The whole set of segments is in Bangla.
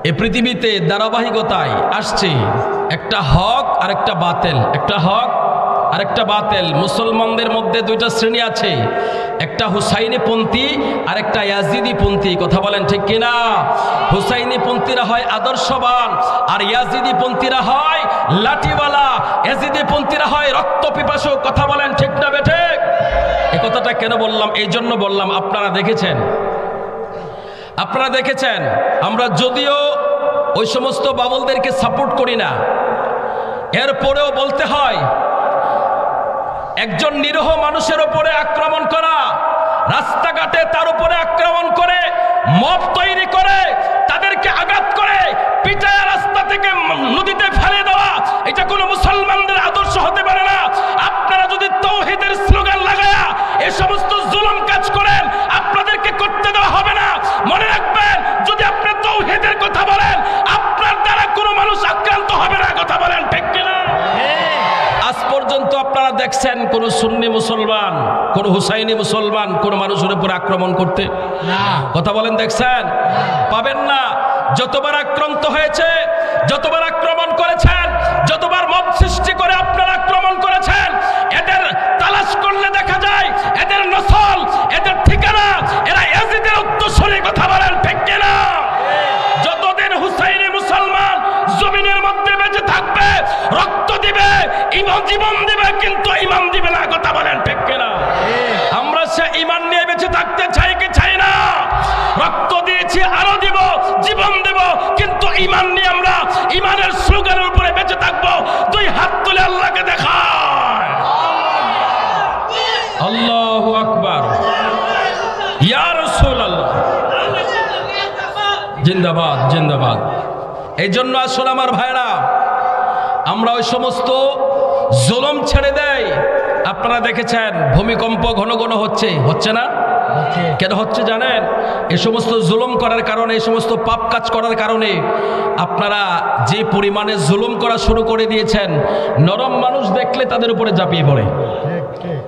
এই পৃথিবীতে ধারাবাহিকতায় আসছে একটা হক আর একটা বাতিল, একটা হক আর একটা বাতিল। মুসলমানদের মধ্যে দুইটা শ্রেণী আছে, একটা হুসাইনি পন্থী আর একটা ইয়াজিদি পন্থী। কথা বলেন ঠিক কিনা? হুসাইনি পন্থীরা হয় আদর্শবান আর ইয়াজিদি পন্থীরা হয় লাঠিওয়ালা, ইয়াজিদি পন্থীরা হয় রক্ত পিপাসু। কথা বলেন ঠিক না বেঠে? এই কথাটা কেন বললাম? এই জন্য বললাম, আপনারা দেখেছেন আমরা যদিও ওই সমস্ত বাবুলদেরকে সাপোর্ট করি না, এরপরেও বলতে হয় একজন নিরীহ মানুষের উপরে আক্রমণ করা, রাস্তাঘাটে তার উপরে আক্রমণ করে, মব তৈরি করে, তাদেরকে আঘাত করে, পিটায় রাস্তা থেকে নদীতে ফেলে দেওয়া, এটা কোনো মুসলমানদের আদর্শ হতে পারে না। আপনারা যদি তাওহীদের স্লোগান লাগায়া এই সমস্ত জুলুম কাজ করেন, আপনাদেরকে করতে দেওয়া হবে না। মনে রাখবেন, যদি আপনি তাওহীদের কথা বলেন, আপনার দ্বারা কোনো মানুষ আক্রান্ত হবে না। কথা বলেন ঠিক কিনা? আজ পর্যন্ত আপনারা দেখছেন কোন সুন্নি মুসলমান, কোন হুসাইনি মুসলমান কোন মানুষের উপর আক্রমণ করতে? কথা বলেন, দেখছেন? পাবেন না। যতবার আক্রান্ত হয়েছে, যতবার আক্রমণ করেছেন, যতবার মব সৃষ্টি করে আপনারা আক্রমণ করেছেন, এদের তালাশ করলে দেখা যায় এদের নসল, এদের ঠিকানা, এরা ইয়াজিদের উত্তরসূরি। কথা বলেন ঠিক কিনা? যতদিন হুসাইনি মুসলমান জমিনের মধ্যে বেঁচে থাকবে, রক্ত দিবে, জীবন দিবে, কিন্তু ইমান দিবে না। কথা বলেন ঠিক কিনা? আমরা সে ইমান নিয়ে বেঁচে থাকতে চাই কি চাই না? রক্ত দিয়েছি, আরো দিব, জীবন দেব, কিন্তু ইমান নিয়ে আমরা ইমানের স্লোগানের উপরে বেঁচে থাকবো। দুই হাত তুলে আল্লাহকে দেখায় আল্লাহু আকবার, ইয়া রাসূলুল্লাহ, জিন্দাবাদ জিন্দাবাদ। এই জন্য আসলে আমার ভাইরা, আমরা ওই সমস্ত জুলুম ছেড়ে দেয়। আপনারা দেখেছেন ভূমিকম্প ঘন ঘন হচ্ছে না? কেন হচ্ছে জানেন? এই সমস্ত জুলুম করার কারণে, এই সমস্ত পাপ কাজ করার কারণে আপনারা যে পরিমাণে জুলুম করা শুরু করে দিয়েছেন, নরম মানুষ দেখলে তাদের উপরে ঝাঁপিয়ে পড়ে।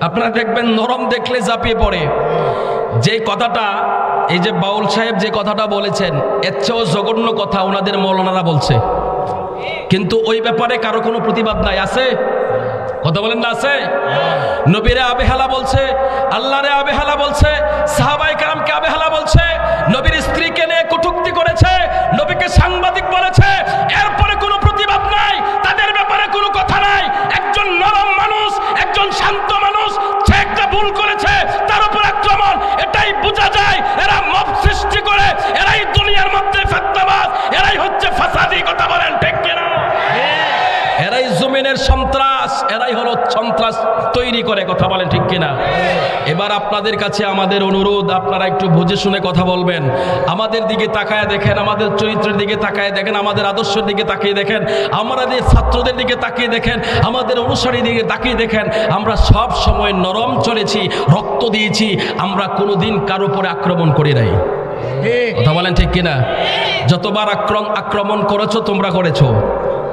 আপনারা দেখবেন নরম দেখলে ঝাঁপিয়ে পড়ে। যে কথাটা, এই যে বাউল সাহেব যে কথাটা বলেছেন, এর চেয়েও জঘন্য কথা ওনাদের মৌলানারা বলছে, কিন্তু ওই ব্যাপারে কারো কোনো প্রতিবাদ নাই। আছে? কথা বলেন না? আছে? নবীরে আবেহালা বলছে, আল্লাহরে আবেহালা বলছে, সাহাবায়ে কেরামকে আবেহালা বলছে, নবীর স্ত্রীকে নিয়ে কটূক্তি করেছে, নবীকে সাংবাদিক বলেছে, এরপরে কোনো প্রতিবাদ নাই, তাদের ব্যাপারে কোনো কথা নাই। একজন নরম মানুষ, একজন শান্ত মানুষ, সে একটা ভুল করেছে, তার উপর আক্রমণ, এটাই বোঝা যায় এরা মব সৃষ্টি করে, এরাই দুনিয়ার মধ্যে ফিতনাবাজ, এরাই হচ্ছে ফাসাদি। কথা বলেন ঠিক কিনা? এরাই জমিনের সন্ত্রাস, এরাই হলো সন্ত্রাস তৈরি করে। কথা বলেন ঠিক কিনা? এবার আপনাদের কাছে আমাদের অনুরোধ, আপনারা একটু বুঝে শুনে কথা বলবেন। আমাদের দিকে তাকায় দেখেন, আমাদের চরিত্রের দিকে তাকায় দেখেন, আমাদের আদর্শের দিকে তাকিয়ে দেখেন, আমাদের ছাত্রদের দিকে তাকিয়ে দেখেন, আমাদের অনুসারীর দিকে তাকিয়ে দেখেন। আমরা সব সময় নরম চলেছি, রক্ত দিয়েছি, আমরা কোনোদিন কারো উপরে আক্রমণ করি নাই। কথা বলেন ঠিক কিনা? যতবার আক্রমণ করেছো তোমরা করেছো,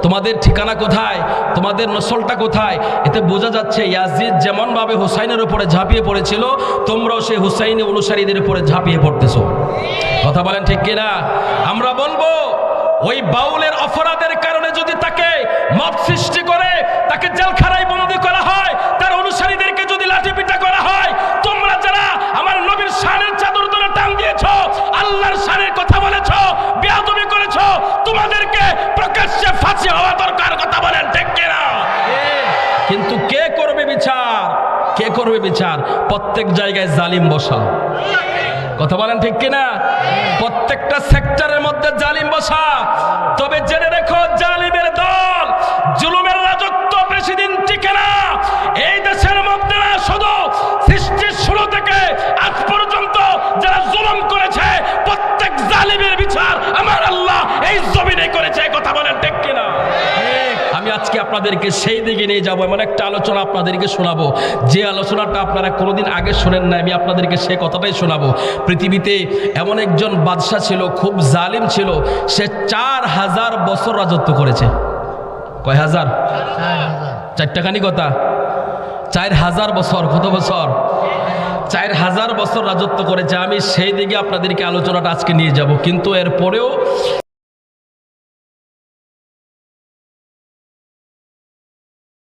তোমাদের ঠিকানা কোথায়, তোমাদের নসলটা কোথায়, এতে বোঝা যাচ্ছে ইয়াজিদ যেমন ভাবে হুসাইনের উপরে ঝাঁপিয়ে পড়েছিল, তোমরাও সেই হুসাইনি অনুসারীদের উপরে ঝাঁপিয়ে পড়তেছো। কথা বলেন ঠিক কিনা? আমরা বলবো, ওই বাউলের অপরাধের কারণে যদি তাকে মব সৃষ্টি করে, তাকে জেলখানায় বন্দী করা হয়, তার অনুসারীদেরকে যদি লাঠিপিটা করা হয়, তোমরা যারা আমার নবীর শানের চাদর ধরে টান দিয়েছো, আল্লাহর শানের কথা বলেছো, বেয়াদবি করেছো, তোমাদেরকে প্রকাশ্যে ফাঁসি হওয়া দরকার। কথা বলেন ঠিক কিনা? কিন্তু কে করবে বিচার? কে করবে বিচার? প্রত্যেক জায়গায় জালিম বসা। কথা বলেন ঠিক কিনা? প্রত্যেকটা সেক্টরের মধ্যে জালিম বসা। তবে জেনে রেখো, জালিমের দল, জুলুমের রাজত্ব বেশি দিন টিকে না। এই দেশের মধ্যে না, শুধু সৃষ্টির শুরু থেকে আজ পর্যন্ত যারা জুলুম করেছে, প্রত্যেক জালিমের বিচার আমার আল্লাহ এই জমিনে করেছে। কথা বলেন ঠিক কিনা? আমি আজকে আপনাদেরকে সেই দিকে নিয়ে যাবো, এমন একটা আলোচনা আপনাদেরকে শোনাবো, যে আলোচনাটা আপনারা কোনোদিন আগে শোনেন না। আমি আপনাদেরকে সে কথাটাই শোনাবো। পৃথিবীতে এমন একজন বাদশা ছিল, খুব জালিম ছিল, সে 4000 বছর রাজত্ব করেছে। কয় হাজার? 4টাখানি কথা, 4000 বছর। কত বছর? 4000 বছর রাজত্ব করেছে। আমি সেই দিকে আপনাদেরকে আলোচনাটা আজকে নিয়ে যাব, কিন্তু এরপরেও